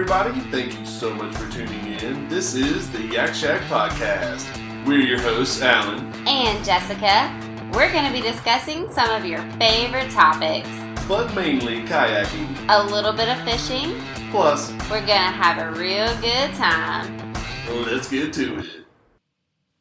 everybody. Thank you so much for tuning in. This is the Yak Shak Podcast. We're your hosts, Alan and Jessica. We're going to be discussing some of your favorite topics, but mainly kayaking, a little bit of fishing, plus we're going to have a real good time. Well, let's get to it.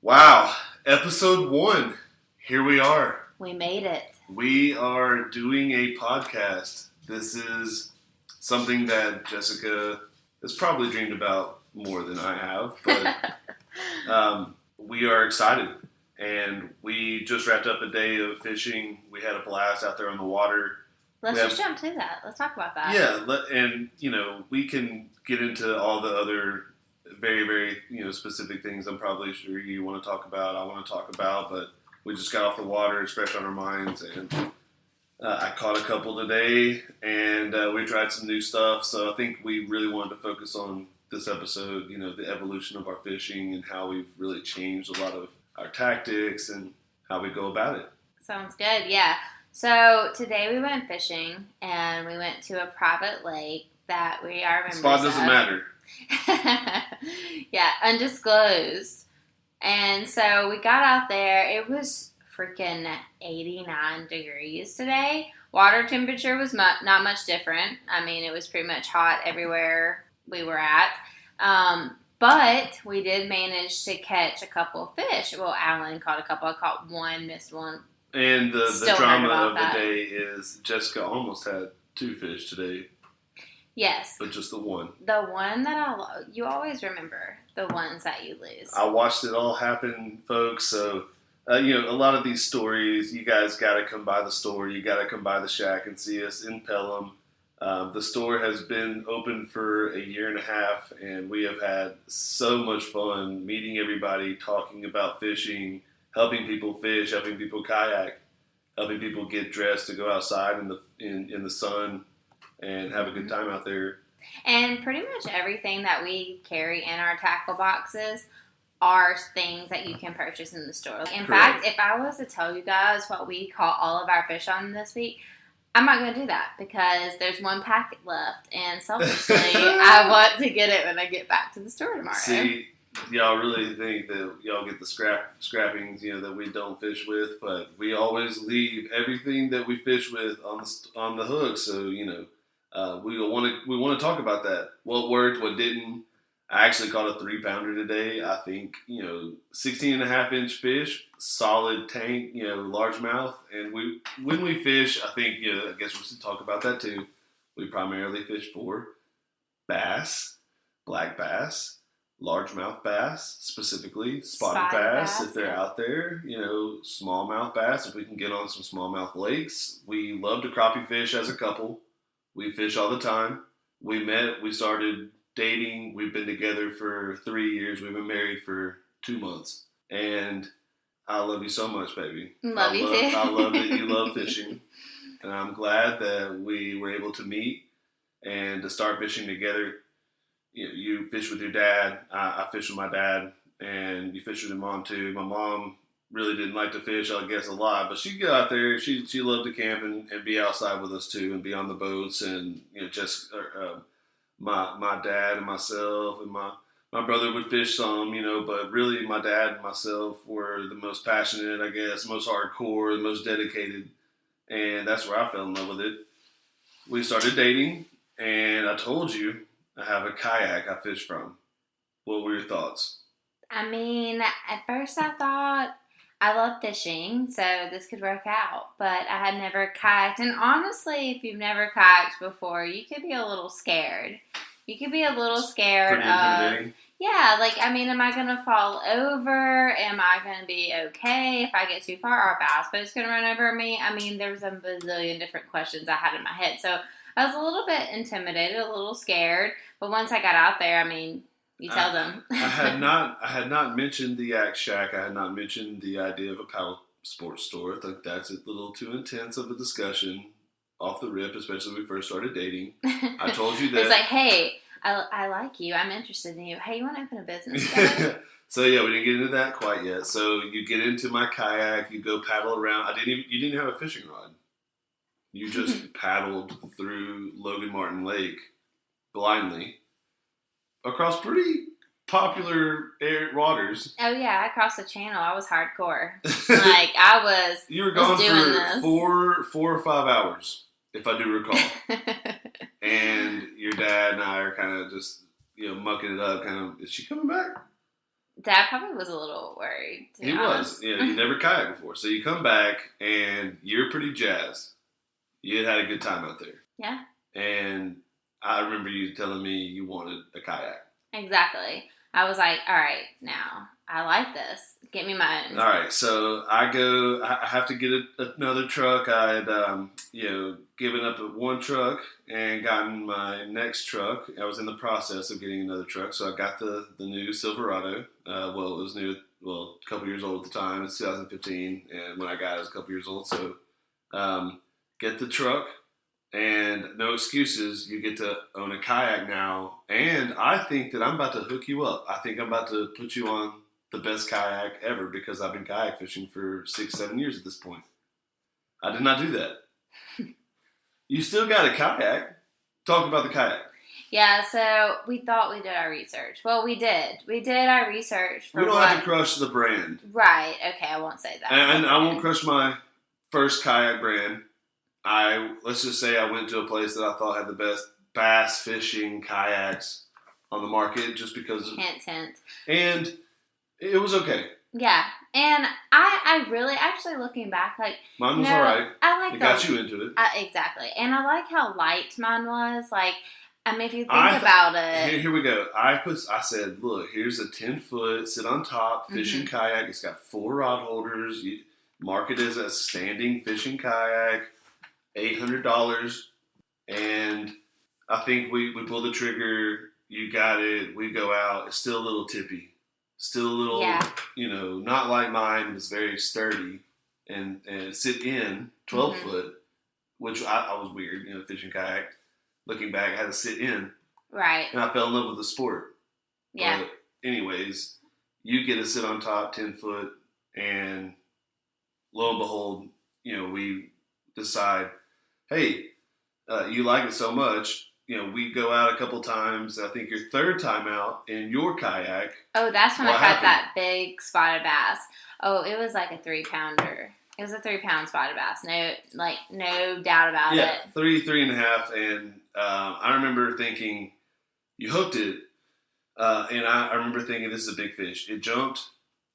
Wow, episode 1. Here we are. We made it. We are doing a podcast. This is something that Jessica has probably dreamed about more than I have, but we are excited. And we just wrapped up a day of fishing. We had a blast out there on the water. Let's just jump to that. Let's talk about that. Yeah, and, we can get into all the other very, very, specific things I'm probably sure you want to talk about, I want to talk about, but we just got off the water, it's fresh on our minds, and I caught a couple today, and we tried some new stuff, so I think we really wanted to focus on this episode, the evolution of our fishing and how we've really changed a lot of our tactics and how we go about it. Sounds good, yeah. So today we went fishing, and we went to a private lake that we are members of. Spot doesn't matter. Yeah, undisclosed. And so we got out there. It was freaking 89 degrees today. Water temperature was not much different. I mean, it was pretty much hot everywhere we were at. But we did manage to catch a couple of fish. Well, Alan caught a couple. I caught one, missed one. And the drama of the day is Jessica almost had 2 fish today. Yes. But just the one. The one that you always remember the ones that you lose. I watched it all happen, folks. So, a lot of these stories, you guys got to come by the store. You got to come by the shack and see us in Pelham. The store has been open for a year and a half, and we have had so much fun meeting everybody, talking about fishing, helping people fish, helping people kayak, helping people get dressed to go outside in the sun and have a good time out there. And pretty much everything that we carry in our tackle boxes are things that you can purchase in the store. In fact, if I was to tell you guys what we caught all of our fish on this week, I'm not going to do that because there's one packet left, and selfishly, I want to get it when I get back to the store tomorrow. See, y'all really think that y'all get the scrappings, that we don't fish with, but we always leave everything that we fish with on the hook. So we want to talk about that. What worked, what didn't. I actually caught a 3-pounder today. I think 16.5-inch fish, solid tank, largemouth. And when we fish, I think I guess we should talk about that too. We primarily fish for bass, black bass, largemouth bass, specifically spotted bass if they're out there. Smallmouth bass if we can get on some smallmouth lakes. We love to crappie fish as a couple. We fish all the time. We met. We started dating. We've been together for 3 years. We've been married for 2 months. And I love you so much, baby. Love you too. I love that you love fishing. And I'm glad that we were able to meet and to start fishing together. You fish with your dad. I fish with my dad. And you fish with your mom too. My mom really didn't like to fish, I guess, a lot. But she'd go out there. She loved to camp and be outside with us too and be on the boats. And, my dad and myself and my brother would fish some, but really my dad and myself were the most passionate, I guess, most hardcore, the most dedicated, and that's where I fell in love with it. We started dating, and I told you I have a kayak I fish from. What were your thoughts? I mean, at first I thought I love fishing, so this could work out, but I had never kayaked, and honestly, if you've never kayaked before, you could be a little scared. You could be a little scared of, am I going to fall over? Am I going to be okay if I get too far? Are bass boats going to run over me? I mean, there was a bazillion different questions I had in my head, so I was a little bit intimidated, a little scared, but once I got out there, you tell them. I had not mentioned the Yak Shack. I had not mentioned the idea of a paddle sports store. I think that's a little too intense of a discussion off the rip, especially when we first started dating. I told you that. It's like, hey, I like you. I'm interested in you. Hey, you want to open a business together? So yeah, we didn't get into that quite yet. So you get into my kayak, you go paddle around. You didn't have a fishing rod. You just paddled through Logan Martin Lake blindly. across pretty popular waters. Oh yeah, I crossed the channel. I was hardcore. Like I was. You were gone doing for this. 4 or 5 hours, if I do recall. And your dad and I are kind of just, mucking it up. Kind of, is she coming back? Dad probably was a little worried. He was. You never kayaked before, so you come back and you're pretty jazzed. You had a good time out there. Yeah. And I remember you telling me you wanted a kayak. Exactly. I was like, all right, now I like this. Get me mine. All right, so I have to get another truck. I had, given up one truck and gotten my next truck. I was in the process of getting another truck, so I got the new Silverado. It was new, a couple years old at the time. It's 2015, and when I got it, it was a couple years old. So get the truck, and no excuses. You get to own a kayak now, and I think that I'm about to hook you up. I think I'm about to put you on the best kayak ever because I've been kayak fishing for 6-7 years at this point. I did not do that. You still got a kayak. Talk about the kayak. Yeah, so we thought we did our research. Well, we did. We did our research for We don't have to crush the brand. Right. Okay, I won't say that. And I won't crush my first kayak brand. Let's just say I went to a place that I thought had the best bass fishing kayaks on the market just because. Hint. And it was okay. Yeah, and I really, actually looking back, like... Mine was alright. I like it got you into it. Exactly. And I like how light mine was. Like, I mean, if you think about it... Here we go. I said, look, here's a 10-foot, sit on top, fishing kayak. It's got 4 rod holders. You mark it as a standing fishing kayak. $800. And I think we pull the trigger. You got it. We go out. It's still a little tippy. Still a little, not like mine. It was very sturdy and sit in 12 foot, which I was weird, fishing kayak. Looking back, I had to sit in. Right. And I fell in love with the sport. Yeah. But anyways, you get to sit on top 10 foot and lo and behold, we decide, hey, you like it so much. We go out a couple times. I think your third time out in your kayak. Oh, that's when I caught that big spotted bass. Oh, it was like a 3-pounder. It was a 3-pound spotted bass. No doubt about it. Yeah, 3.5. And I remember thinking, you hooked it. And I remember thinking, this is a big fish. It jumped.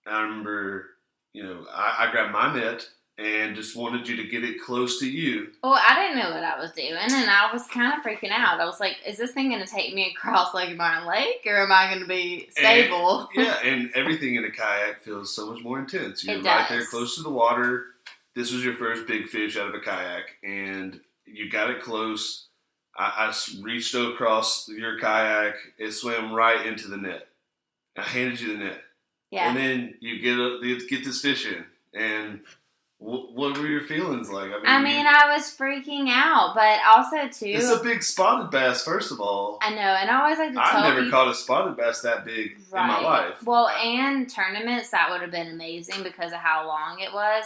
I remember, I grabbed my net and just wanted you to get it close to you. Well, I didn't know what I was doing, and I was kind of freaking out. I was like, is this thing going to take me across Lake Martin Lake, or am I going to be stable? And everything in a kayak feels so much more intense. You're right there close to the water. This was your first big fish out of a kayak, and you got it close. I reached across your kayak. It swam right into the net. I handed you the net. Yeah. And then you get this fish in, and... What were your feelings like? I was freaking out, but also, too... It's a big spotted bass, first of all. I know, and I always like to tell I've never caught a spotted bass that big in my life. Well, and tournaments, that would have been amazing because of how long it was.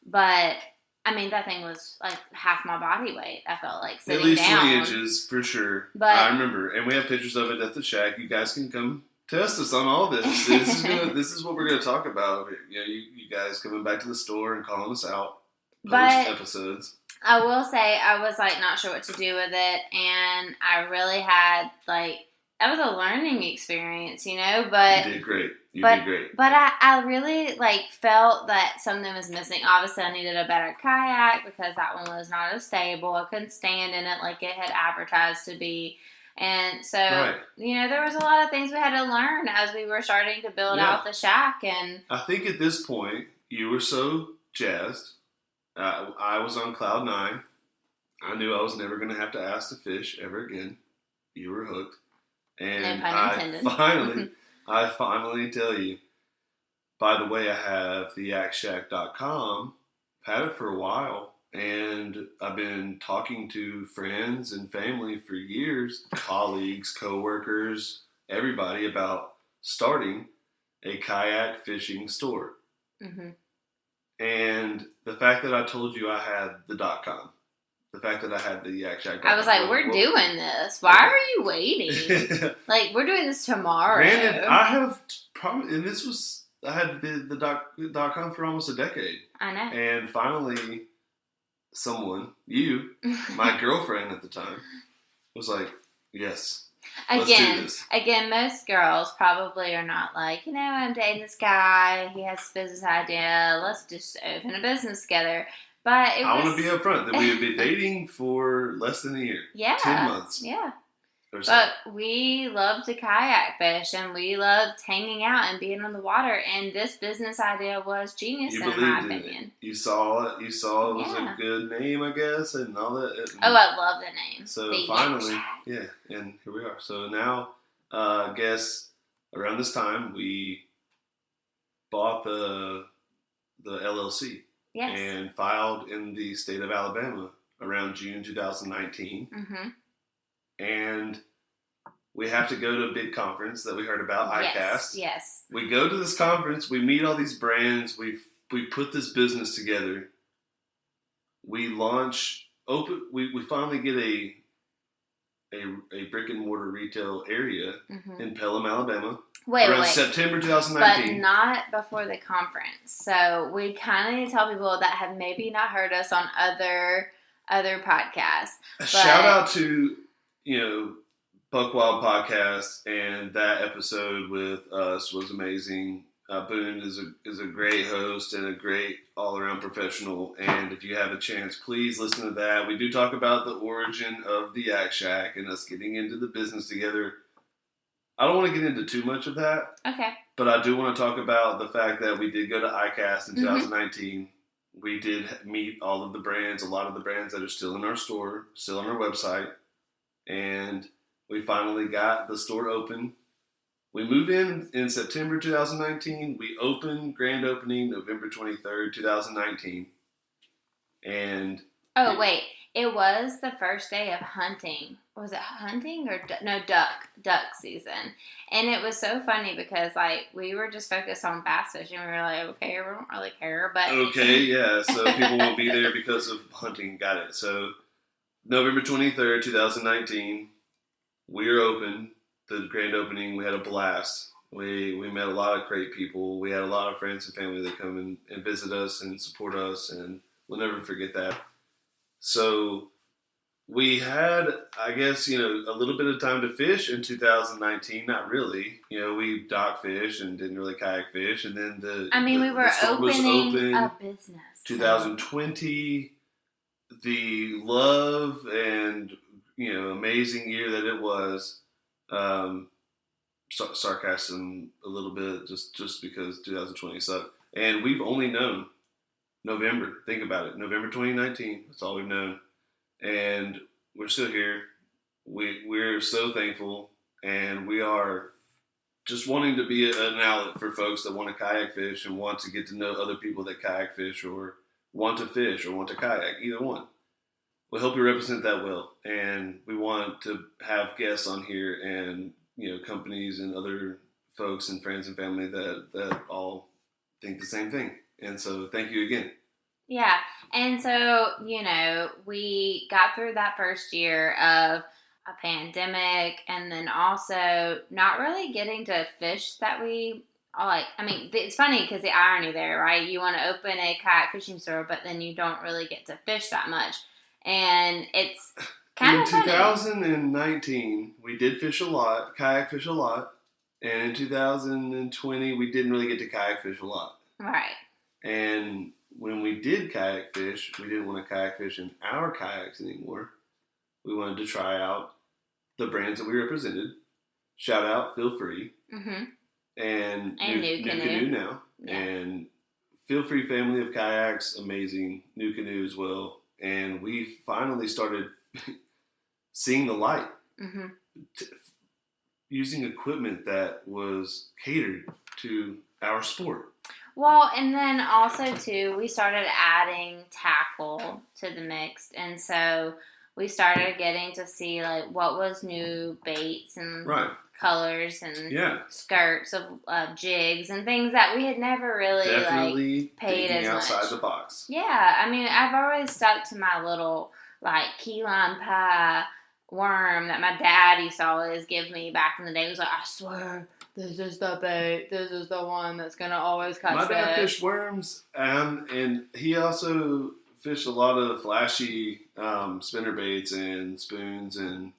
But, that thing was like half my body weight, I felt like, sitting down. At least 20 inches, for sure. But I remember, and we have pictures of it at the shack. You guys can come test us on all this. This is what we're going to talk about. You guys coming back to the store and calling us out post episodes. I will say I was not sure what to do with it, and I really had that was a learning experience, But you did great. You did great. But I really felt that something was missing. Obviously, I needed a better kayak because that one was not as stable. I couldn't stand in it like it had advertised to be. And so, there was a lot of things we had to learn as we were starting to build out the shack. And I think at this point, you were so jazzed. I was on cloud 9. I knew I was never going to have to ask to fish ever again. You were hooked. And no pun intended. I finally tell you, by the way, I have the YakShak.com. I've had it for a while. And I've been talking to friends and family for years, colleagues, coworkers, everybody about starting a kayak fishing store. Mm-hmm. And the fact that I told you I had the .com, the fact that I had the Yak Shak. I was like, we're doing this. Why are you waiting? Like, we're doing this tomorrow. Granted, I have probably, and I had the .com for almost a decade. I know. And finally, my girlfriend at the time, was like, yes. Again, most girls probably are not like, I'm dating this guy. He has a business idea. Let's just open a business together. But I want to be upfront that we had been dating for less than a year. Yeah. 10 months. Yeah. But we love to kayak fish, and we loved hanging out and being on the water. And this business idea was genius, in my opinion. You saw it. You saw it was a good name, I guess, and all that. I love the name. So finally, and here we are. So now, I guess around this time, we bought the LLC. Yes. And filed in the state of Alabama around June 2019. Mm-hmm. And we have to go to a big conference that we heard about, ICAST. Yes. We go to this conference. We meet all these brands. We put this business together. We launch. We finally get a brick and mortar retail area in Pelham, Alabama. Around September 2019. But not before the conference. So we kind of need to tell people that have maybe not heard us on other podcasts. Shout out to, Buck Wild Podcast, and that episode with us was amazing. Boone is a great host and a great all-around professional, and if you have a chance, please listen to that. We do talk about the origin of the Yak Shack and us getting into the business together. I don't want to get into too much of that. Okay. But I do want to talk about the fact that we did go to ICAST in 2019. We did meet all of the brands, a lot of the brands that are still in our store, still on our website. And we finally got the store open. We move in September 2019. We open, grand opening, November 23rd, 2019. And... Oh, wait. It was the first day of hunting. Was it hunting or duck season? And it was so funny because we were just focused on bass fishing. We were like, okay, we don't really care, but okay, yeah. So people won't be there because of hunting. Got it. So November 23rd, 2019, we were open. The grand opening. We had a blast. We met a lot of great people. We had a lot of friends and family that come and visit us and support us, and we'll never forget that. So we had, I guess, a little bit of time to fish in 2019. Not really. We dock fish and didn't really kayak fish. And then we were opening a business. 2020, the love and, amazing year that it was. Sarcasm a little bit just because 2020 sucked. And we've only known November. Think about it. November 2019. That's all we've known. And we're still here. We're so thankful. And we are just wanting to be an outlet for folks that want to kayak fish and want to get to know other people that kayak fish or want to fish or want to kayak. Either one. We hope we represent that well. And we want to have guests on here and, companies and other folks and friends and family that all think the same thing. And so thank you again. Yeah. And so, we got through that first year of a pandemic and then also not really getting to fish that we like. I mean, it's funny because the irony there, right? You want to open a kayak fishing store, but then you don't really get to fish that much. And it's kind of funny. In 2019, we did fish a lot, kayak fish a lot. And in 2020, we didn't really get to kayak fish a lot. Right. And when we did kayak fish, we didn't want to kayak fish in our kayaks anymore. We wanted to try out the brands that we represented. Shout out, Feel Free. Mm-hmm. And New Canoe now. Yeah. And Feel Free family of kayaks, amazing. New Canoe as well. And we finally started seeing the light. Mm-hmm. Using equipment that was catered to our sport. Well, and then also, too, we started adding tackle to the mix. And so we started getting to see, what was new baits and colors and skirts of jigs and things that we had never really, definitely paid as much. outside the box. Yeah. I mean, I've always stuck to my little like key lime pie worm that my dad used to always give me back in the day. He was like, I swear, this is the bait. This is the one that's going to always catch My dad fish. fished worms, and he also fished a lot of flashy spinner baits and spoons and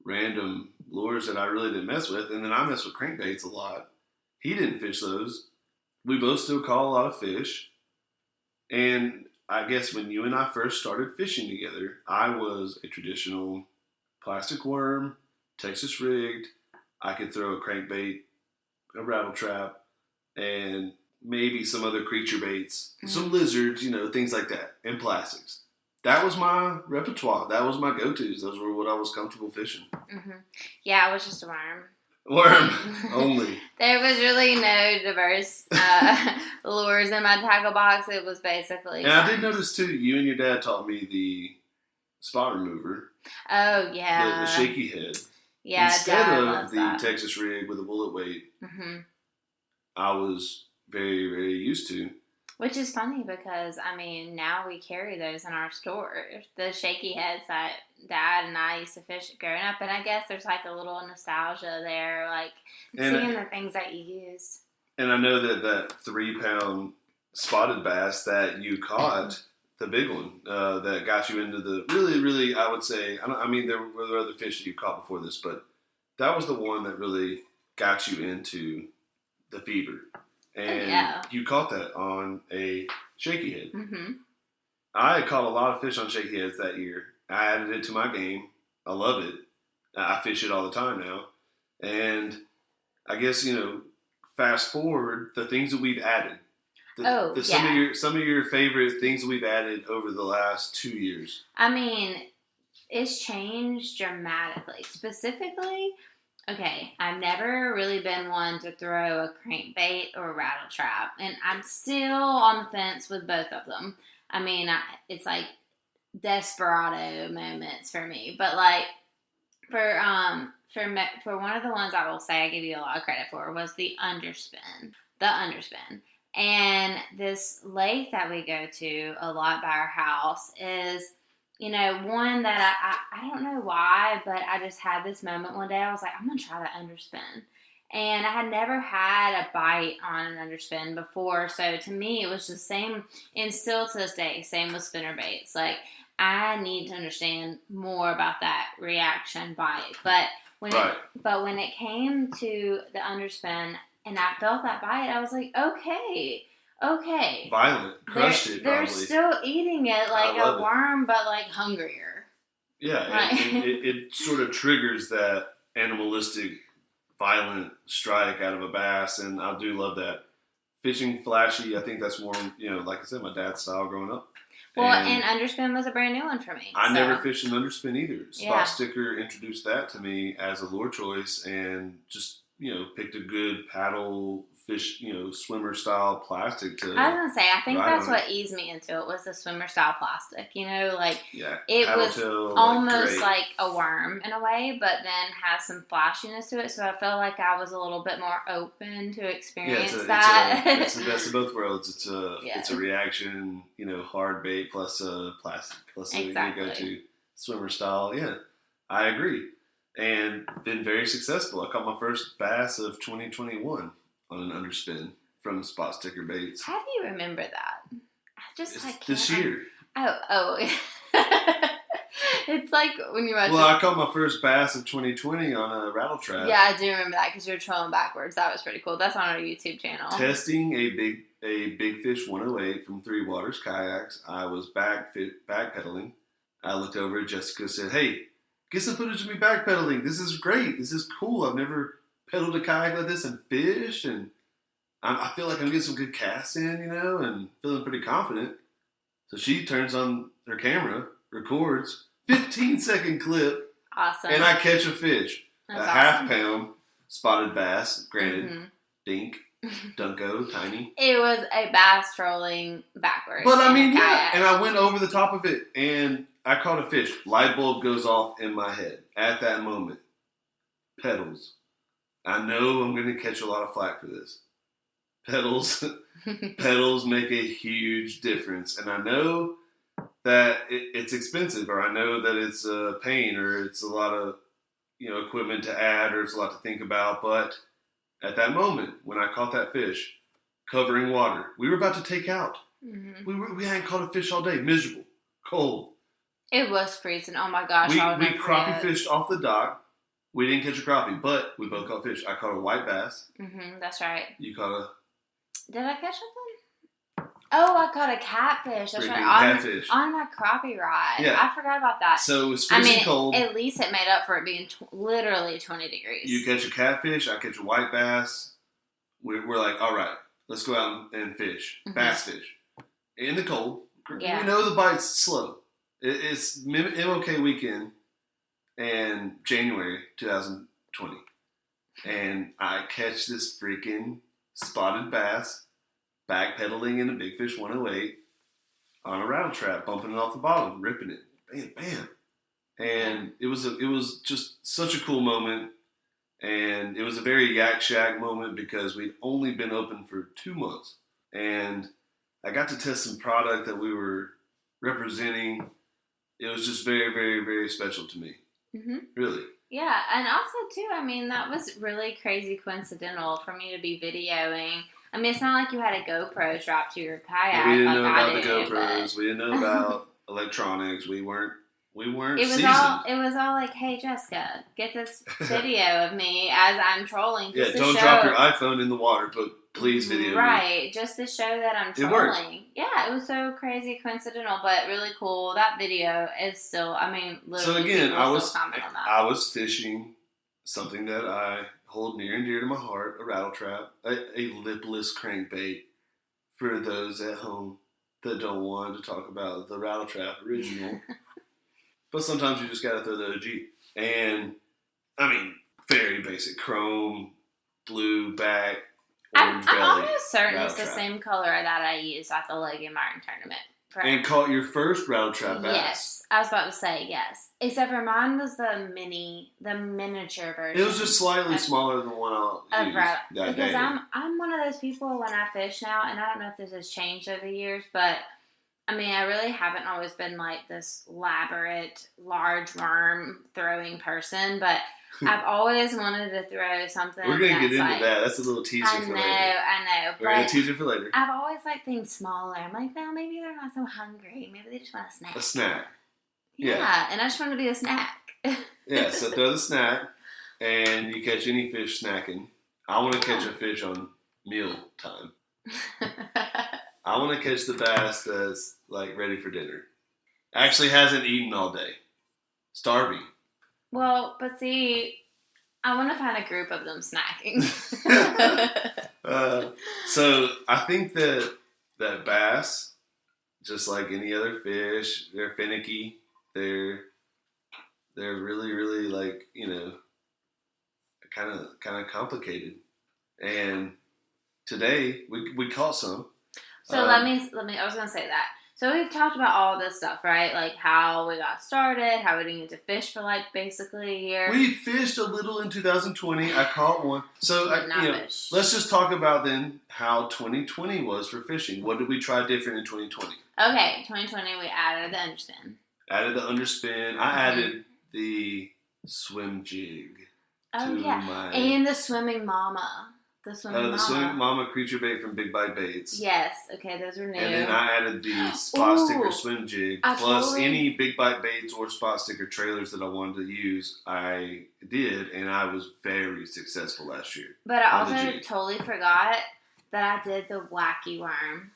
random lures that I really didn't mess with. And then I mess with crankbaits a lot. He didn't fish those. We both still caught a lot of fish. And I guess when you and I first started fishing together, I was a traditional plastic worm, Texas rigged. I could throw a crankbait, a rattle trap, and maybe some other creature baits, some lizards, things like that, and plastics. That was my repertoire. That was my go-tos. Those were what I was comfortable fishing. Mm-hmm. Yeah, it was just a worm. Worm only. There was really no diverse lures in my tackle box. It was basically. And I did notice too. You and your dad taught me the spot remover. Oh yeah. The shaky head. Yeah, instead Dad of loves the that. Texas rig with a bullet weight. Mm-hmm. I was very, very used to. Which is funny because, now we carry those in our store. The shaky heads that Dad and I used to fish growing up. And I guess there's like a little nostalgia there, like seeing the things that you used. And I know that 3-pound spotted bass that you caught, the big one, that got you into the really, really, I would say, there were other fish that you caught before this, but that was the one that really got you into the fever. And you caught that on a shaky head. Mm-hmm. I had caught a lot of fish on shaky heads that year. I added it to my game. I love it. I fish it all the time now. And I guess, fast forward, the things that we've added. Some of your favorite things that we've added over the last 2 years. It's changed dramatically. Specifically, okay, I've never really been one to throw a crankbait or a rattle trap, and I'm still on the fence with both of them. It's like desperado moments for me, but like for one of the ones I will say I give you a lot of credit for was the underspin. And this lake that we go to a lot by our house is, one that I don't know why, but I just had this moment one day. I was like, I'm going to try that underspin. And I had never had a bite on an underspin before. So to me, it was the same, and still to this day, same with spinner baits. Like, I need to understand more about that reaction bite. But when it came to the underspin and I felt that bite, I was like, okay. Violent. Crushed it, probably. They're still eating it like a worm, but like hungrier. Yeah, right. it sort of triggers that animalistic, violent strike out of a bass, and I do love that. Fishing flashy, I think that's more, like I said, my dad's style growing up. Well, and underspin was a brand new one for me. I never fished an underspin either. Spot Sticker introduced that to me as a lure choice, and just, picked a good paddle fish, swimmer style plastic to. I was gonna say, I think that's what eased me into it was the swimmer style plastic. It was almost like a worm in a way, but then has some flashiness to it. So I felt like I was a little bit more open to experience that. It's the best of both worlds. It's a reaction, hard bait plus a plastic plus a go-to swimmer style. Yeah, I agree, and been very successful. I caught my first bass of 2021. On an underspin from Spot Sticker Baits. How do you remember that? I just this year. Oh. It's like when you watch. Well, I caught my first bass of 2020 on a rattle trap. Yeah, I do remember that because you were trolling backwards. That was pretty cool. That's on our YouTube channel. Testing a big fish 108 from Three Waters kayaks. I was backpedaling. I looked over at Jessica, said, "Hey, get some footage of me backpedaling. This is great. This is cool. I've never pedaled a kayak like this and fished, and I feel like I'm getting some good casts in, and feeling pretty confident." So she turns on her camera, records, 15-second clip. Awesome. And I catch a fish. That's a awesome. half-pound spotted bass, granted, dink, dunko, tiny. It was a bass trolling backwards. But yeah, and I went over the top of it, and I caught a fish. Light bulb goes off in my head at that moment. Pedals. I know I'm going to catch a lot of flack for this. Pedals make a huge difference. And I know that it's expensive, or I know that it's a pain, or it's a lot of equipment to add, or it's a lot to think about. But at that moment, when I caught that fish, covering water, we were about to take out. Mm-hmm. We hadn't caught a fish all day, miserable, cold. It was freezing. Oh my gosh! We crappie fished off the dock. We didn't catch a crappie, but we both caught fish. I caught a white bass. Mm-hmm, that's right. You caught a... Did I catch something? Oh, I caught a catfish. That's right. Catfish. On my crappie rod. Yeah. I forgot about that. So it was freezing cold. At least it made up for it being literally 20 degrees. You catch a catfish. I catch a white bass. We're like, all right, let's go out and fish. Mm-hmm. Bass fish. In the cold. Yeah. We know the bite's slow. It's MLK weekend. And January 2020. And I catch this freaking spotted bass backpedaling in a Big Fish 108 on a rattle trap, bumping it off the bottom, ripping it. Bam, bam. And it was just such a cool moment. And it was a very Yak Shak moment because we'd only been open for 2 months. And I got to test some product that we were representing. It was just very, very, very special to me. Mm-hmm. Really? Yeah, and also, too, I mean, that was really crazy coincidental for me to be videoing. I mean, it's not like you had a GoPro strapped to your kayak. We didn't know about the GoPros. We didn't know about electronics. We weren't seasoned. It was all like, hey, Jessica, get this video of me as I'm trolling. Yeah, don't drop your iPhone in the water, but please video me. Right, just to show that I'm trolling. It worked. Yeah, it was so crazy coincidental, but really cool. That video is still, I mean, literally. So again, I was fishing something that I hold near and dear to my heart, a rattle trap, a lipless crankbait for those at home that don't want to talk about the rattle trap original. But sometimes you just got to throw the OG. And, I mean, very basic. Chrome, blue back, orange belly. I'm almost certain it's the same color that I used at the Logan Martin tournament. And caught your first rattle trap bass. Yes. I was about to say yes. Except for mine was the miniature version. It was just slightly smaller than the one I used that day. Because I'm one of those people when I fish now, and I don't know if this has changed over the years, but I mean, I really haven't always been like this elaborate, large worm throwing person, but I've always wanted to throw something. We're going to get into that. That's a little teaser for later. I know. We're going to tease it for later. I've always liked things smaller. I'm like, well, maybe they're not so hungry. Maybe they just want a snack. A snack. Yeah, and I just want to be a snack. Yeah, so throw the snack, and you catch any fish snacking. I want to catch a fish on meal time. I want to catch the bass that's like ready for dinner. Actually hasn't eaten all day. Starving. Well, but see, I want to find a group of them snacking. So I think that bass, just like any other fish, they're finicky. They're really, really like, kind of complicated. And today we caught some. So let me. I was gonna say that. So we've talked about all this stuff, right? Like how we got started, how we didn't get to fish for like basically a year. We fished a little in 2020. I caught one. So let's just talk about then how 2020 was for fishing. What did we try different in 2020? Okay, 2020 we added the underspin. I added the swim jig. Oh yeah, and the swimming mama. The swimming mama creature bait from Big Bite Baits. Yes, okay, those are new. And then I added the spot sticker swim jig, plus any Big Bite Baits or spot sticker trailers that I wanted to use. I did, and I was very successful last year. But I also totally forgot that I did the wacky worm.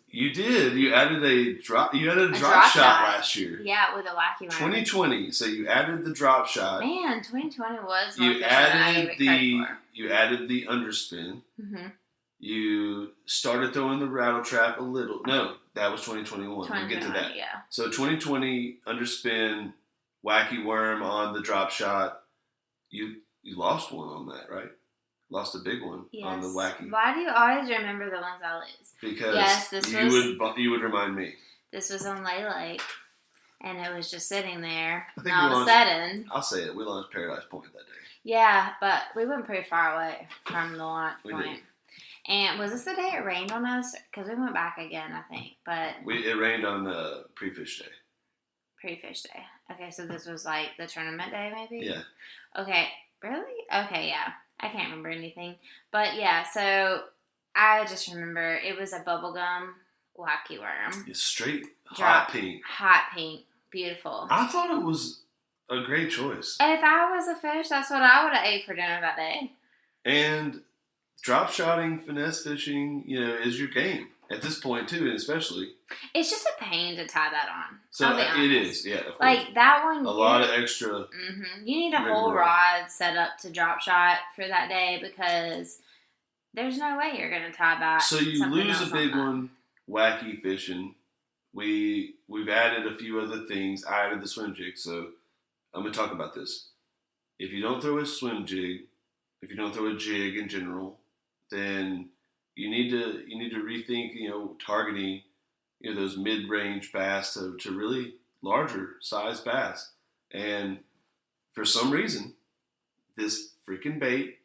You did. You added a drop. You added a drop shot last year. Yeah, with a wacky worm. 2020. So you added the drop shot. Man, 2020 was. You added the underspin. Mm-hmm. You started throwing the rattle trap a little. No, that was 2021. We'll get to that. Yeah. So 2020 underspin, wacky worm on the drop shot. You lost one on that, right? Lost a big one on the wacky. Why do you always remember the ones I lose? Because you would remind me. This was on Lay Lake, and it was just sitting there. And all of a sudden, I'll say it. We launched Paradise Point that day. Yeah, but we went pretty far away from the launch point. And was this the day it rained on us? Because we went back again, I think. But it rained on pre-fish day. Pre-fish day. Okay, so this was like the tournament day, maybe? Yeah. Okay, really? Okay, yeah. I can't remember anything. But yeah, so I just remember it was a bubblegum wacky worm. It's straight hot pink. Hot pink. Beautiful. I thought it was a great choice. If I was a fish, that's what I would have ate for dinner that day. And drop shotting, finesse fishing, is your game at this point too, and especially. It's just a pain to tie that on. So it is, yeah. Of course. Like that one, a lot of extra. Mm-hmm. You need a whole rod set up to drop shot for that day because there's no way you're gonna tie that. So you lose a big one, wacky fishing. We've added a few other things. I added the swim jig, so I'm gonna talk about this. If you don't throw a swim jig, if you don't throw a jig in general, then you need to rethink, targeting, those mid-range bass to really larger size bass. And for some reason, this freaking bait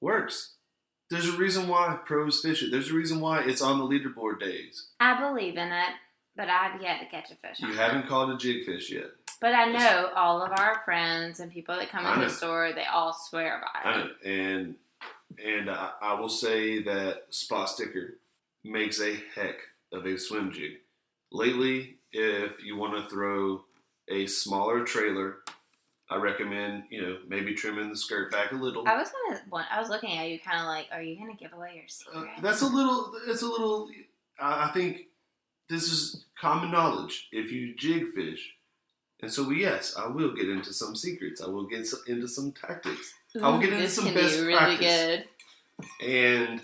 works. There's a reason why pros fish it. There's a reason why it's on the leaderboard days. I believe in it, but I've yet to catch a fish. You haven't caught a jig fish yet. But I know all of our friends and people that come into the store, they all swear by it. I know. And I will say that Spot Sticker makes a heck of a swim jig. Lately, if you want to throw a smaller trailer, I recommend, maybe trimming the skirt back a little. I was looking at you kind of like, are you going to give away your secret? It's a little, I think this is common knowledge. If you jig fish, and so yes, I will get into some secrets. I will get into some tactics. I will get into some best really practice. Good. And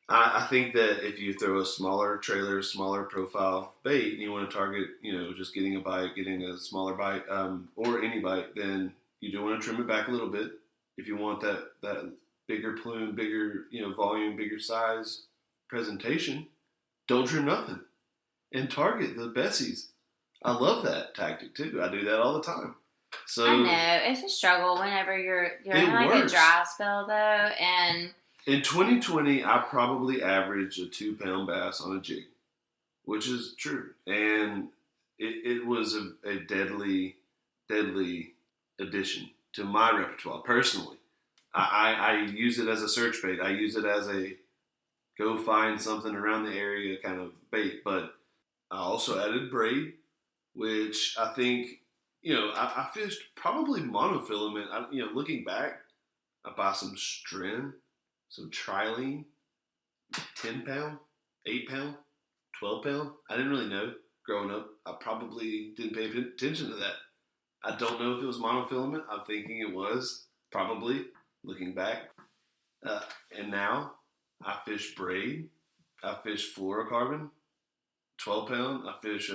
I think that if you throw a smaller trailer, smaller profile bait, and you want to target, just getting a bite, getting a smaller bite, or any bite, then you do want to trim it back a little bit. If you want that bigger plume, bigger, volume, bigger size presentation, don't trim nothing. And target the Bessies. I love that tactic too. I do that all the time. So I know it's a struggle whenever you're in like a dry spell though, and in 2020 I probably averaged a 2-pound bass on a jig, which is true, and it was a deadly addition to my repertoire personally. I use it as a search bait. I use it as a go find something around the area kind of bait, but I also added braid, which I think, I fished probably monofilament. Looking back, I bought some Stren, some Trilene, 10-pound, 8-pound, 12-pound. I didn't really know growing up. I probably didn't pay attention to that. I don't know if it was monofilament. I'm thinking it was, probably, looking back. And now, I fish braid. I fish fluorocarbon, 12-pound. I fish,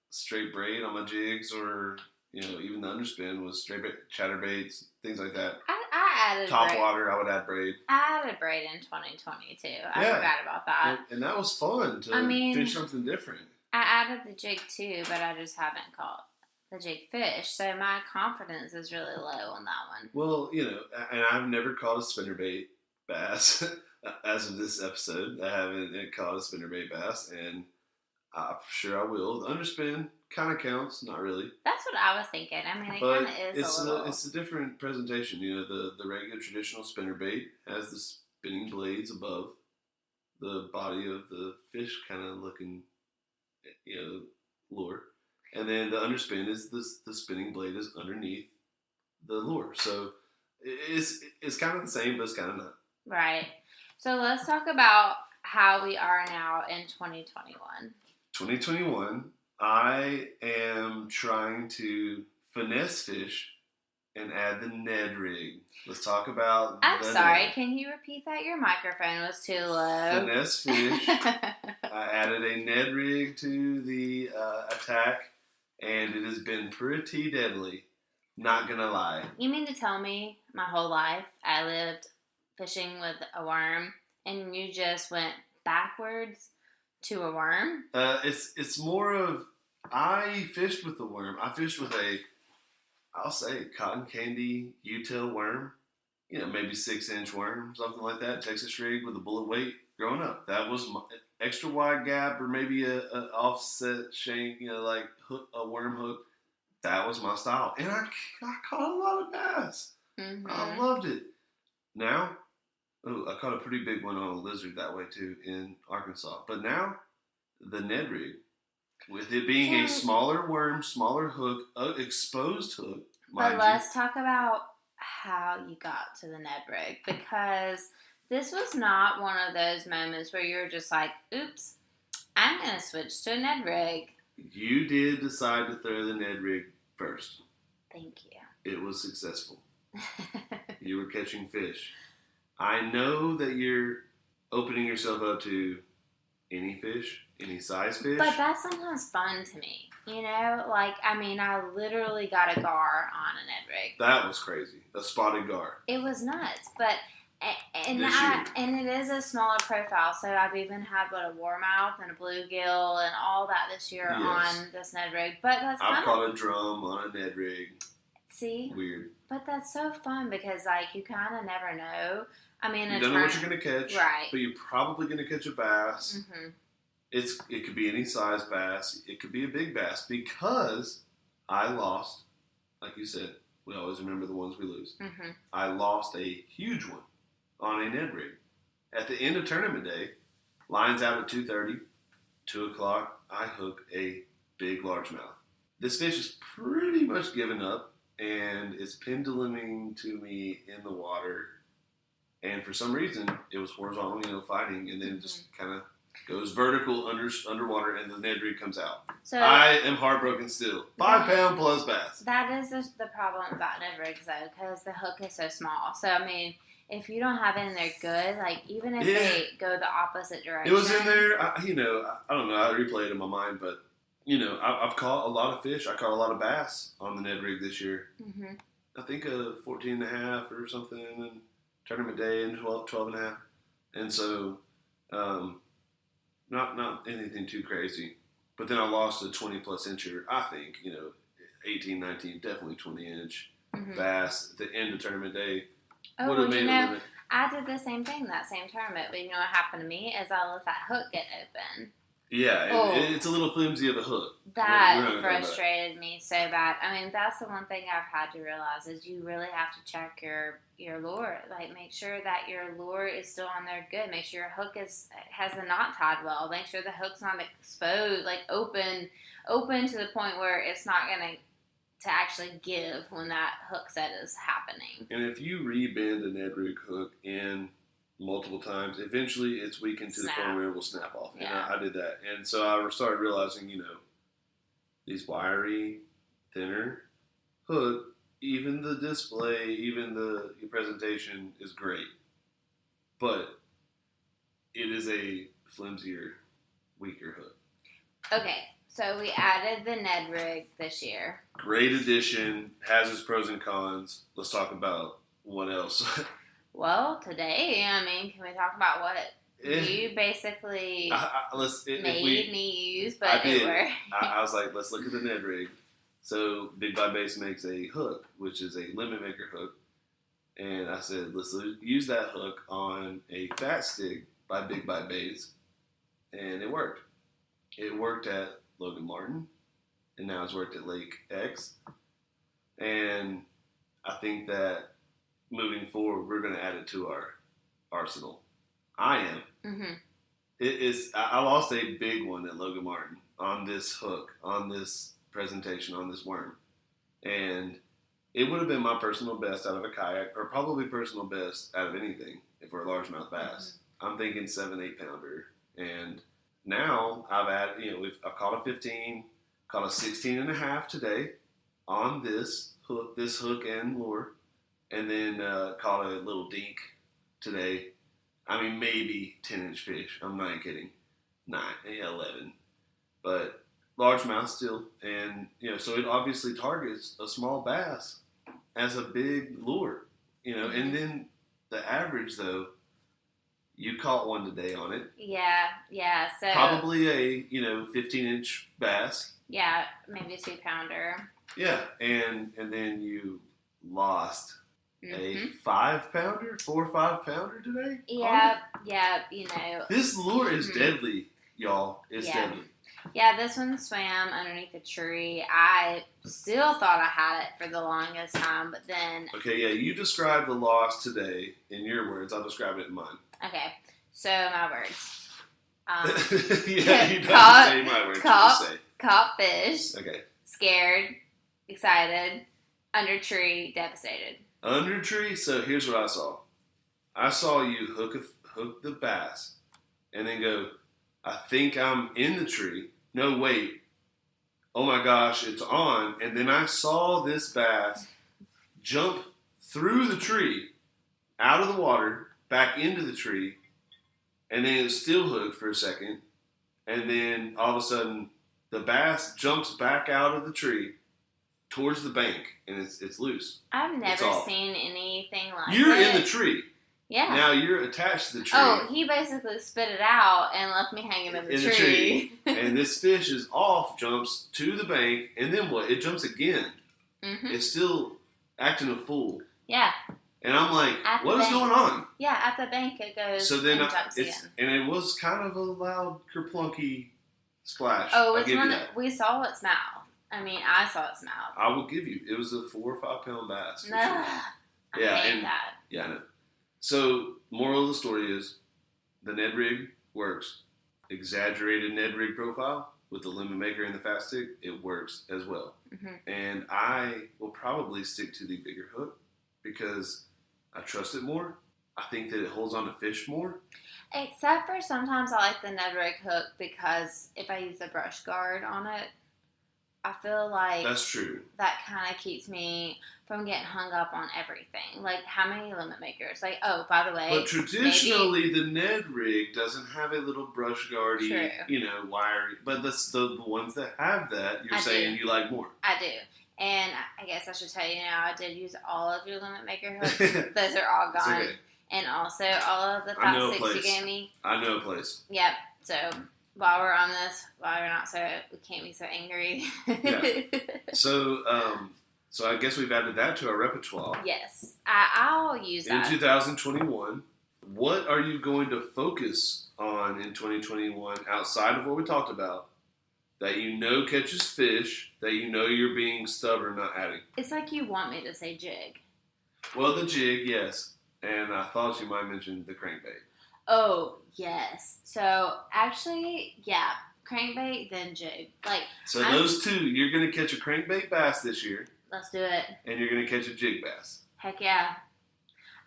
straight braid on my jigs, or even the underspin was straight chatterbaits, things like that. I added top braid. Water. I would add braid. I added braid in 2020 too. I forgot about that. And that was fun to fish something different. I added the jig too, but I just haven't caught the jig fish, so my confidence is really low on that one. Well, and I've never caught a spinnerbait bass as of this episode. I haven't caught a spinnerbait bass, and I'm sure I will. The underspin kind of counts, not really. That's what I was thinking. I mean, it kind of is a little. It's a different presentation. The regular traditional spinnerbait has the spinning blades above the body of the fish, kind of looking, lure, and then the underspin is the spinning blade is underneath the lure. So it's kind of the same, but it's kind of not. Right. So let's talk about how we are now in 2021. 2021, I am trying to finesse fish and add the Ned rig. Let's talk about I'm sorry, can you repeat that? Your microphone was too low. Finesse fish. I added a Ned rig to the attack, and it has been pretty deadly. Not gonna lie. You mean to tell me my whole life I lived fishing with a worm, and you just went backwards to a worm? It's more of, I fished with the worm. I fished with I'll say cotton candy U-tail worm, maybe 6-inch worm, something like that, Texas rig with a bullet weight. Growing up, that was my extra wide gap or maybe a offset shank, like a worm hook. That was my style, and I caught a lot of bass. Mm-hmm. I loved it. Now, I caught a pretty big one on a lizard that way too in Arkansas. But now, the Ned rig, with it being a smaller worm, smaller hook, exposed hook. But let's talk about how you got to the Ned rig, because this was not one of those moments where you're just like, oops, I'm going to switch to a Ned rig. You did decide to throw the Ned rig first. Thank you. It was successful. You were catching fish. I know that you're opening yourself up to any fish, any size fish. But that's sometimes fun to me. I literally got a gar on a Ned rig. That was crazy. A spotted gar. It was nuts, but and it is a smaller profile. So I've even had a warmouth and a bluegill and all that this year on this Ned rig. But I've caught a drum on a Ned rig. See, weird. But that's so fun because you kind of never know. You don't know what you're going to catch, right? But you're probably going to catch a bass. Mm-hmm. It could be any size bass. It could be a big bass because I lost. Like you said, we always remember the ones we lose. Mm-hmm. I lost a huge one on a Ned rig. At the end of tournament day, line's out at 2:30, 2 o'clock, I hook a big largemouth. This fish is pretty much given up and is penduluming to me in the water. And for some reason, it was horizontal, fighting, and then it just kind of goes vertical underwater, and the Ned rig comes out. So I am heartbroken still. 5 pound plus bass. That is the problem about Ned rigs, though, because the hook is so small. So, if you don't have it in there good, even if they go the opposite direction. It was in there, I don't know, I replay it in my mind, but, I've caught a lot of fish. I caught a lot of bass on the Ned rig this year. Mm-hmm. I think 14 and a half or something, and tournament day and 12 and a half. And so, not anything too crazy. But then I lost a 20-plus incher, I think, 18, 19, definitely 20-inch bass at the end of tournament day. Oh, well, I did the same thing that same tournament. But what happened to me is I let that hook get open. Yeah, and it's a little flimsy of a hook. That frustrated me so bad. That's the one thing I've had to realize is you really have to check your lure. Make sure that your lure is still on there good. Make sure your hook has the knot tied well. Make sure the hook's not exposed, open to the point where it's not going to actually give when that hook set is happening. And if you rebend a Ned rig hook in multiple times, eventually it's weakened to the point where it will snap off. Yeah. And I did that. And so I started realizing, these wiry, thinner hook, even the display, even the presentation is great. But it is a flimsier, weaker hook. Okay, so we added the Ned rig this year. Great addition, has its pros and cons. Let's talk about what else. Well, today, can we talk about what you basically made me use, but it worked. I was like, let's look at the Ned rig. So, Big By Base makes a hook, which is a limit maker hook. And I said, let's use that hook on a fat stick by Big By Base. And it worked. It worked at Logan Martin, and now it's worked at Lake X. And I think that moving forward, we're going to add it to our arsenal. I am. Mm-hmm. I lost a big one at Logan Martin on this hook, on this presentation, on this worm. And it would have been my personal best out of a kayak, or probably personal best out of anything if we're a largemouth bass. Mm-hmm. I'm thinking 7-8 pounder. And now I've I've caught a 15, caught a 16 and a half today on this hook and lure. And then caught a little dink today. Maybe 10-inch fish. I'm not kidding. 11. But largemouth still. And, so it obviously targets a small bass as a big lure. And then the average, though, you caught one today on it. Yeah. So probably a, 15-inch bass. Yeah, maybe a 2-pounder. Yeah, and then you lost a 5-pounder, 4 or 5 pounder today. Yep. This lure is deadly, y'all. It's deadly. Yeah, this one swam underneath a tree. I still thought I had it for the longest time, but then... Okay, yeah, you described the loss today in your words. I'll describe it in mine. Okay, so my words. Yeah, you don't say my words. Caught fish. Okay. Scared. Excited. Under tree. Devastated. Under tree? So here's what I saw. I saw you hook the bass and then go, I think I'm in the tree. No, wait. Oh my gosh, it's on. And then I saw this bass jump through the tree, out of the water, back into the tree, and then it was still hooked for a second. And then all of a sudden, the bass jumps back out of the tree towards the bank, and it's loose. I've never seen anything like You're it. in the tree. Yeah. Now you're attached to the tree. Oh, he basically spit it out and left me hanging in the tree. And this fish is off, jumps to the bank, and then what? It jumps again. Mm-hmm. It's still acting a fool. Yeah. And I'm like, what is going on? Yeah, at the bank it goes so then and jumps again. And it was kind of a loud kerplunky splash. Oh, it's one that we saw its mouth. I mean, I saw its mouth. I will give you. It was a 4 or 5 pound bass. No. I hate that. Yeah, I know. So, moral of the story is, the Ned rig works. Exaggerated Ned rig profile with the limit maker and the fast stick, it works as well. Mm-hmm. And I will probably stick to the bigger hook because I trust it more. I think that it holds on to fish more. Except for sometimes I like the Ned rig hook because if I use the brush guard on it, I feel like that's true. That kind of keeps me from getting hung up on everything. Like, how many limit makers? Like, oh, by the way. But traditionally, the Ned rig doesn't have a little brush guardy, wiry. But the ones that have that, you're saying you like more. I do. And I guess I should tell you now, I did use all of your limit maker hooks. Those are all gone. Okay. And also all of the fast sticks you gave me. I know a place. Yep. So... while we're on this, we can't be so angry. Yeah. So I guess we've added that to our repertoire. Yes, I'll use that. In 2021, what are you going to focus on in 2021 outside of what we talked about that you know catches fish, that you know you're being stubborn not adding? It's like you want me to say jig. Well, the jig, yes. And I thought you might mention the crankbait. Oh, yes. So, actually, yeah, crankbait, then jig. Those two, you're going to catch a crankbait bass this year. Let's do it. And you're going to catch a jig bass. Heck yeah.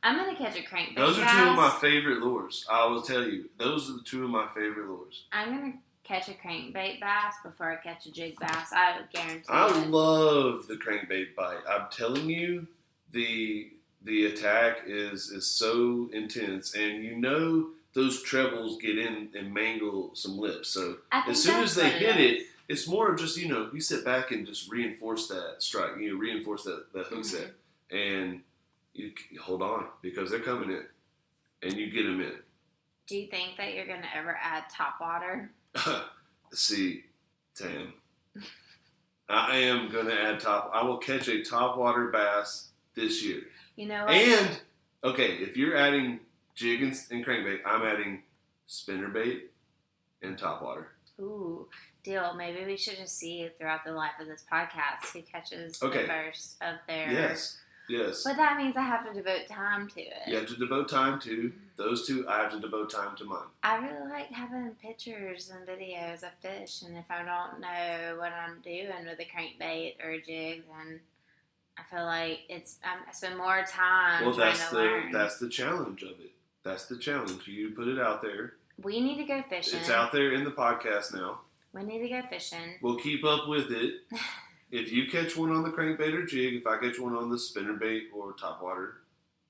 I'm going to catch a crankbait bass. Those are two of my favorite lures. I will tell you. Those are the two of my favorite lures. I'm going to catch a crankbait bass before I catch a jig bass. I would guarantee I love the crankbait bite. I'm telling you, the attack is so intense, and those trebles get in and mangle some lips. So as soon as they hit it, it's more of just, you sit back and just reinforce that strike, reinforce that hook set, and you hold on because they're coming in, and you get them in. Do you think that you're going to ever add top water? See, Tam, I am going to add I will catch a top water bass this year. You know what? And, okay, if you're adding jig and crankbait, I'm adding spinnerbait and topwater. Ooh, deal. Maybe we should just see throughout the life of this podcast who catches the first of their... Yes. But that means I have to devote time to it. You have to devote time to those two. I have to devote time to mine. I really like having pictures and videos of fish, and if I don't know what I'm doing with a crankbait or a jig, then... I feel like I spend more time trying to learn. That's the challenge of it. That's the challenge. You put it out there. We need to go fishing. It's out there in the podcast now. We need to go fishing. We'll keep up with it. If you catch one on the crankbait or jig, if I catch one on the spinnerbait or topwater,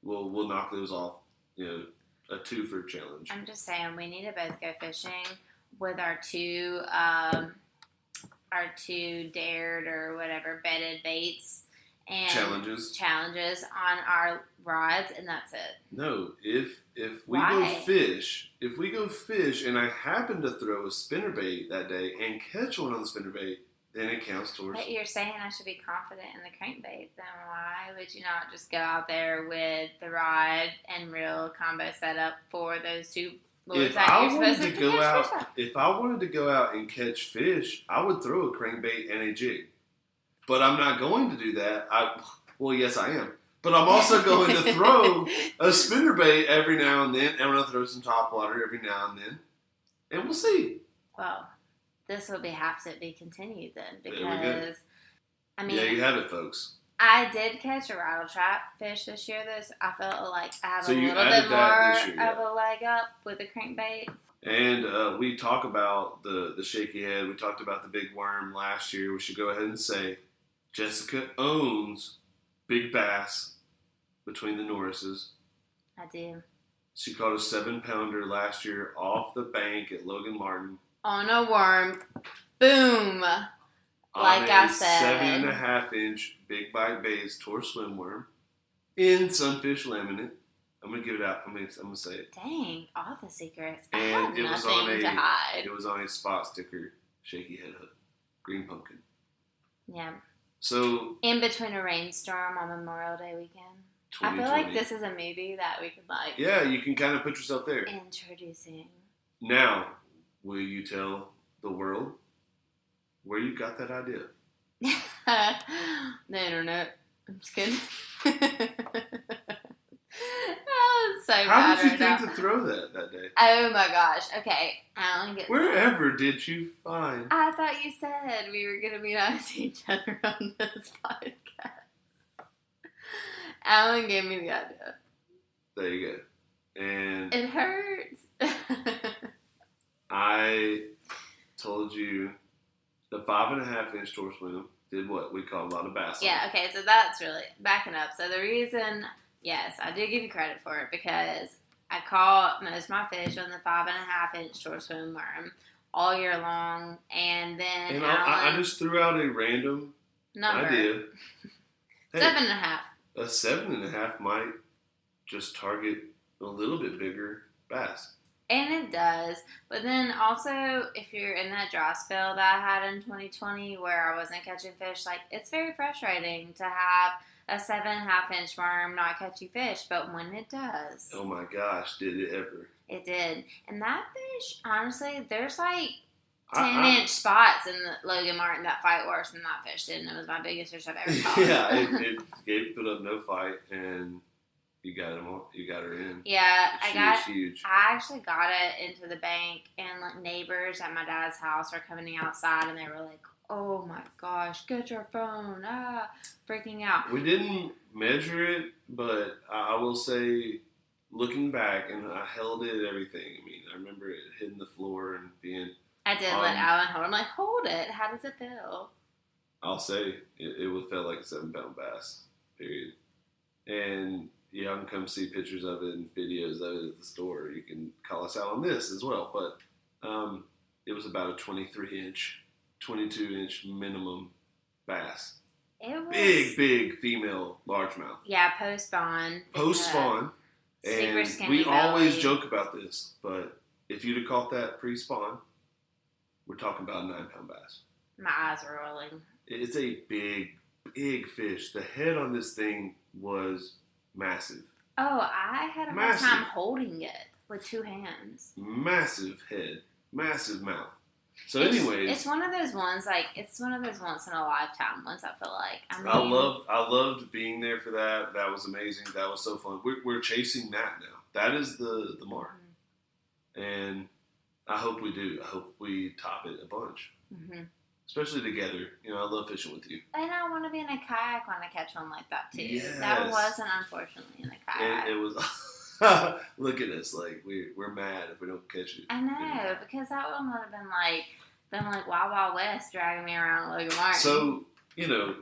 we'll knock those off. A 2 for challenge. I'm just saying we need to both go fishing with our two dared or whatever bedded baits. And challenges on our rods, and that's it. No, if we go fish, and I happen to throw a spinnerbait that day and catch one on the spinnerbait, then it counts towards. But you're saying I should be confident in the crankbait, then why would you not just go out there with the rod and reel combo setup for those two lures If I you're supposed wanted to to go catch fish out, on? if I wanted to go out and catch fish, I would throw a crankbait and a jig. But I'm not going to do that. Well, yes, I am. But I'm also going to throw a spinnerbait every now and then, and I'm going to throw some topwater every now and then, and we'll see. Well, this will have to be continued then, There we go. because I mean, Yeah, you have it, folks. I did catch a rattle trap fish this year. I felt like I have So a you little added bit that more this year, yeah. of a leg up with the crankbait. And we talk about the shaky head. We talked about the big worm last year. We should go ahead and say Jessica owns big bass between the Norrises. I do. She caught a 7-pounder last year off the bank at Logan Martin. On a worm. Boom. Like I said. 7.5-inch big bite bass tour swim worm in sunfish laminate. I'm gonna give it out. I'm gonna say it. Dang, all the secrets. I And have it was nothing to hide. It was on a spot sticker shaky head hook, green pumpkin. Yeah. So In between a rainstorm on Memorial Day weekend. I 2020. feel like this is a movie that we could Yeah, you can kind of put yourself there. introducing. Now, will you tell the world where you got that idea? The internet. I'm just kidding. Oh, it's so How bad did you right think now. to throw that day? Oh my gosh. Okay. Alan gets Wherever did you find? I thought you said we were going to be nice to each other on this podcast. Alan gave me the idea. There you go. And It hurts. I told you the 5.5-inch tour swim did what we call a lot of bass. Yeah, okay, so that's really backing up. So the reason, yes, I do give you credit for it because I caught most of my fish on the 5.5-inch tour swim worm all year long, and then And Alan, I just threw out a random number idea. Hey, 7.5. a 7.5 might just target a little bit bigger bass. And it does. But then also, if you're in that dry spell that I had in 2020 where I wasn't catching fish, like, it's very frustrating to have a 7.5-inch worm not catch you fish. But when it does, Oh my gosh, did it ever. it did. And that fish, honestly, there's like I- 10-inch spots in the Logan Martin that fight worse than that fish did. And it was my biggest fish I've ever caught. Yeah, it put up no fight, and you got her in. Yeah, She was huge. I actually got it into the bank, and like neighbors at my dad's house are coming outside, and they were like, "Oh my gosh, get your phone!" Freaking out. We didn't measure it, but I will say, looking back, and I held it, everything. I mean, I remember it hitting the floor and being. I did let Alan hold it. I'm like, hold it. How does it feel? I'll say it would felt like a 7-pound bass. Period. And y'all can come see pictures of it and videos of it at the store. You can call us out on this as well. But it was about a 23-inch, 22-inch minimum bass. It was Big female largemouth. Yeah, post spawn. Post spawn. Super And skinny we always belly. joke about this, but if you'd have caught that pre-spawn, we're talking about a 9-pound bass. My eyes are rolling. It's a big fish. The head on this thing was massive. Oh, I had a hard Massive. time holding it with two hands. Massive head. Massive mouth. So anyways, It's one of those ones, like, it's one of those once in a lifetime ones, I feel like. I mean, I loved being there for that. That was amazing. That was so fun. We're chasing that now. That is the mark. Mm-hmm. And I hope we do. I hope we top it a bunch. Mm-hmm. Especially together. You know, I love fishing with you. And I want to be in a kayak when I catch one like that, too. Yes. That wasn't, unfortunately, in a kayak. And it was, look at us. Like, we're mad if we don't catch it. I know, because that one would have been like Wild Wild West dragging me around Logan Martin. So, you know,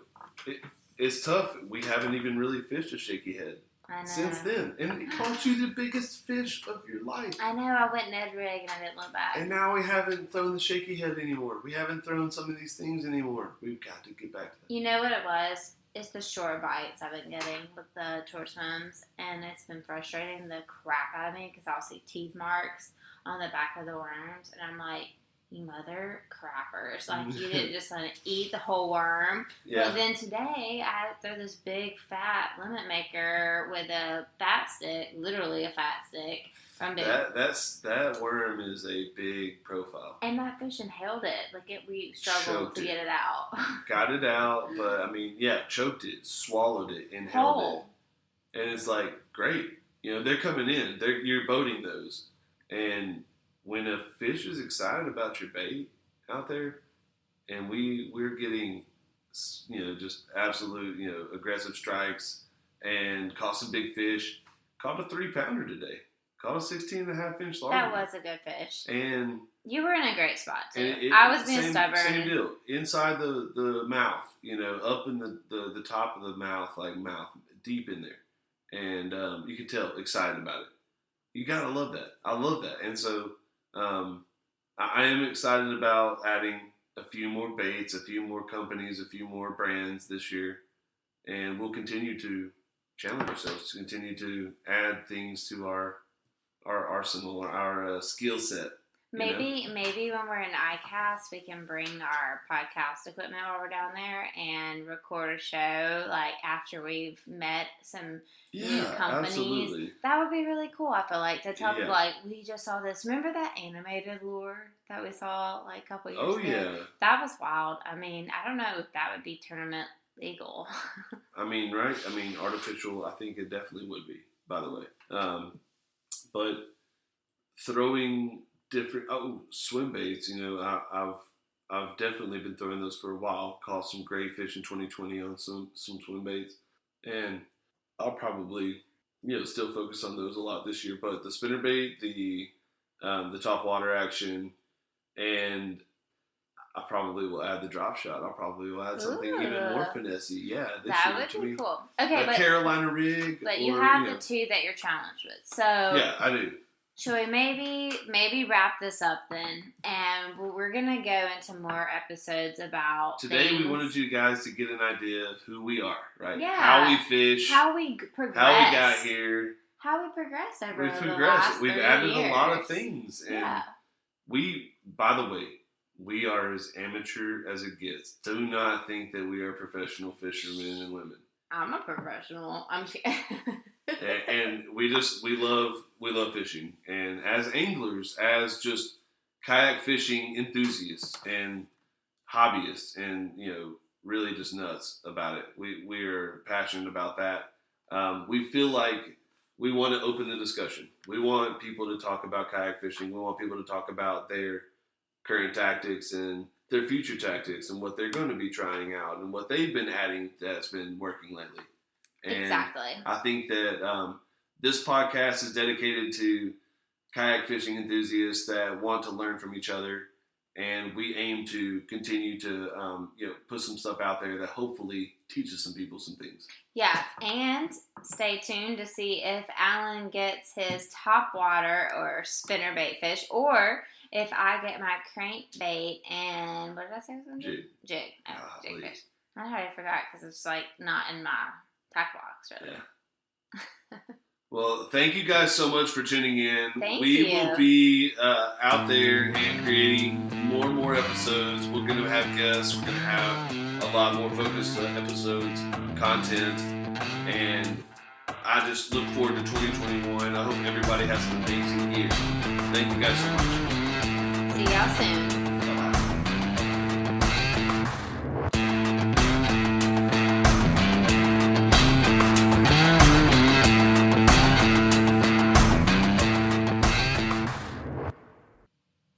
it's tough. We haven't even really fished a shaky head I know. since then. And it caught you the biggest fish of your life. I know, I went Ned Rig and I didn't look back. And now we haven't thrown the shaky head anymore. We haven't thrown some of these things anymore. We've got to get back to that. You know what it was? It's the short bites I've been getting with the tour swims, and it's been frustrating the crap out of me because I'll see teeth marks on the back of the worms, and I'm like, you mother crappers. Like, you didn't just want to eat the whole worm. Yeah. But then today, I threw this big fat lemon maker with a fat stick, literally a fat stick. From big. That worm is a big profile. And that fish inhaled it. Like, we struggled to get it out. Got it out, but I mean, yeah, choked it, swallowed it, inhaled it. And it's like, great. You know, they're coming in. You're boating those. And when a fish is excited about your bait out there, and we're getting, you know, just absolute, you know, aggressive strikes and caught some big fish. Caught a 3-pounder today. Caught a 16.5-inch largemouth. That was a good fish. And you were in a great spot too. I was being stubborn. Same deal. Inside the mouth, you know, up in the top of the mouth, like mouth, deep in there. And you could tell excited about it. You gotta love that. I love that. And so I am excited about adding a few more baits, a few more companies, a few more brands this year. And we'll continue to challenge ourselves, to continue to add things to our arsenal, our skill set. Maybe when we're in ICAST, we can bring our podcast equipment while we're down there and record a show, like, after we've met some new companies. Absolutely. That would be really cool, I feel like, to tell people, like, we just saw this. Remember that animated lure that we saw, like, a couple years ago? Oh, yeah. That was wild. I mean, I don't know if that would be tournament legal. I mean, right? I mean, artificial, I think it definitely would be, by the way. But throwing different swim baits, you know, I've definitely been throwing those for a while. Caught some great fish in 2020 on some swim baits, and I'll probably, you know, still focus on those a lot this year. But the spinnerbait, the top water action, and I probably will add the drop shot. I probably will add something even more finessey. Yeah, that would be cool. Okay, but Carolina rig. But you have the two that you're challenged with. So yeah, I do. Should we maybe wrap this up then? And we're gonna go into more episodes about today. Things. We wanted you guys to get an idea of who we are, right? Yeah. How we fish. How we progress. How we got here. How we progressed over the last 30 We've added years. A lot of things, and we, by the way, we are as amateur as it gets. Do not think that we are professional fishermen and women. I'm a professional. and we love fishing, and as anglers, as just kayak fishing enthusiasts and hobbyists, and, you know, really just nuts about it. We are passionate about that. We feel like we want to open the discussion. We want people to talk about kayak fishing. We want people to talk about their current tactics and their future tactics and what they're going to be trying out and what they've been adding that's been working lately. And exactly. I think that this podcast is dedicated to kayak fishing enthusiasts that want to learn from each other, and we aim to continue to put some stuff out there that hopefully teaches some people some things. Yeah, and stay tuned to see if Alan gets his topwater or spinnerbait fish, or if I get my crankbait and what did I say? Jig. Oh, jig fish. I already forgot because it's like not in my tack box really. Yeah. Well, thank you guys so much for tuning in. We will be out there and creating more and more episodes. We're going to have guests. We're going to have a lot more focused episodes, content, and I just look forward to 2021. I hope everybody has an amazing year. Thank you guys so much. See y'all soon.